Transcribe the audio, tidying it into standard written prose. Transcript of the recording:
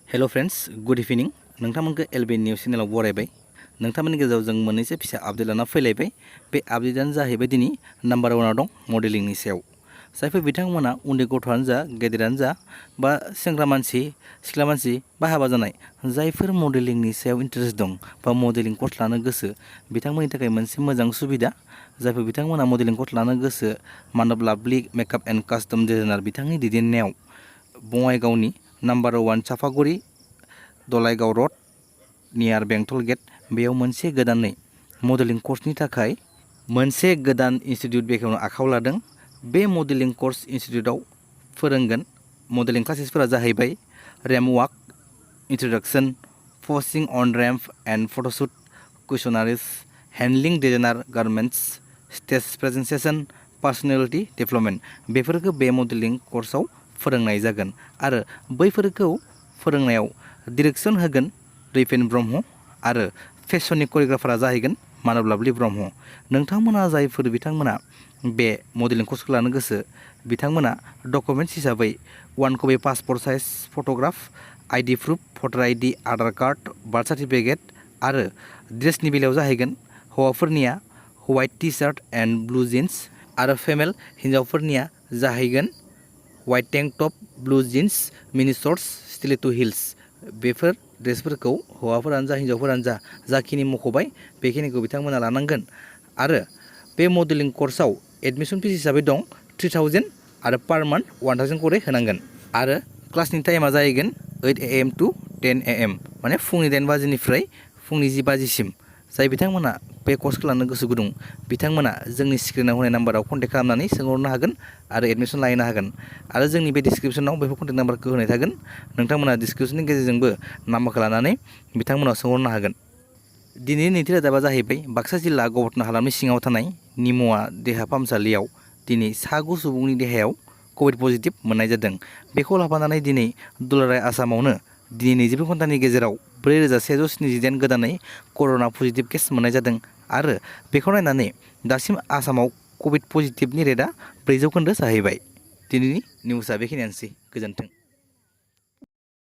hello friends good इभिनिं नोंथांमोनखौ LB news चेनेलाव बरायबाय नोंथांमोननि गेजेराव जों मोननैसो फिसा आपडेट लाना फैलायबाय बे आपडेटआनो जाहैबाय दिनै नाम्बार 1आव दं मडेलिंनि सायाव जायफोर बिथांमोना उन्दै गथ'आनो जा गेदेरानो जा बा सेंग्रा मानसि सिख्ला मानसि बा हाबा जानाय जायफोर मडेलिंनि सायाव इन्टारेस्ट दं बा मडेलिं कर्स लानो गोसो बिथांमोननि थाखाय मोनसे मोजां सुबिदा जायफोर बिथांमोना मडेलिं कर्स लानो गोसो मानब लाभलि मेकआप एन्ड कास्टम डिजाइनार बिथांनि दैदेननायाव बङाइगावनि नाम्बार 1 चाफागुरि दलाइगाव रड नियार बेंटल गेट बेयाव मोनसे गोदानै मडेलिं कर्सनि थाखाय मोनसे गोदान इनस्टिट्यूट बेखेवनो आखायाव लादों बे मडेलिं कर्स इनस्टिट्यूटआव फोरोंगोन मडेलिं क्लासेसफोरा जाहैबाय ramp walk introduction posing on ramp and photoshoot questionnaires handling designer garments stage presentation personality development बेफोरखौ बे मडेलिं कर्सआव फोरोंनाय जागोन आरो बैफोरखौ फोरोंनायाव डिरेक्शन होगोन रैफेन ब्रह्म आरो फेशननि करियोग्राफारा जाहैगोन मानब लाभलि ब्रह्म नोंथांमोना जायफोर बिथांमोना बे मडेलिं कर्सखौ लानो गोसो बिथांमोना डकुमेन्ट्स हिसाबै 1 copy passport size photograph ID proof voter ID Aadhaar card birth certificate आरो ड्रेसनि बेलायाव जाहैगोन हौवाफोरनिया white T shirt and blue jeans आरो फेमेल हिन्जावफोरनिया जाहैगोन white tank top blue jeans mini shirts stiletto heels बेफोर ड्रेसफोरखौ हौवाफोरानो जा हिन्जावफोरानो जा जाखिनि मख'बाय बेखिनिखौ बिथांमोना लानांगोन आरो बे मडेलिं कर्सआव एडमिशन फिस हिसाबै दं 3000 आरो पर मान्थ 1000 करै होनांगोन आरो क्लासनि टाइमा जाहैगोन 8 AM टु 10 AM माने फुंनि 10 बाजिनिफ्राय फुंनि 10 बाजिसिम जाय बिथांमोना बे कर्सखौ लानो गोसो गुदुं बिथांमोना जोंनि स्क्रिनाव होनाय नाम्बाराव कन्टेक्ट खालामनानै सोंहरनो हागोन आरो एडमिशन लाहैनो हागोन आरो जोंनि बे डिसक्रिप्शनाव बेफोर कन्टेक्ट नाम्बारखौ होनाय थागोन नोंथांमोना डिसक्रिप्शननि गेजेरजोंबो नाम्बारखौ लानानै बिथांमोनाव सोंहरनो हागोन दिनैनि नैथि रादाबा जाहैबाय बाक्सा जिल्ला गबर्तन हालामनि सिङाव थानाय निम'आ देहा फाहामसालियाव दिनै सागु सुबुंनि देहायाव कभिड पजिटिभ मोननाय जादों बेखौ लाफानानै दिनै दुलाराय आसामावनो दिनै 24 घन्टानि गेजेराव 4179 गोदानै कर'ना पजिटिभ केस मोननाय जादों आरो बेखौ नायनानै दासिम आसामाव कभिड पजिटिभनि रेटआ 4% जाहैबाय दिनैनि निउसआ बेखिनियानोसै गोजोन्थों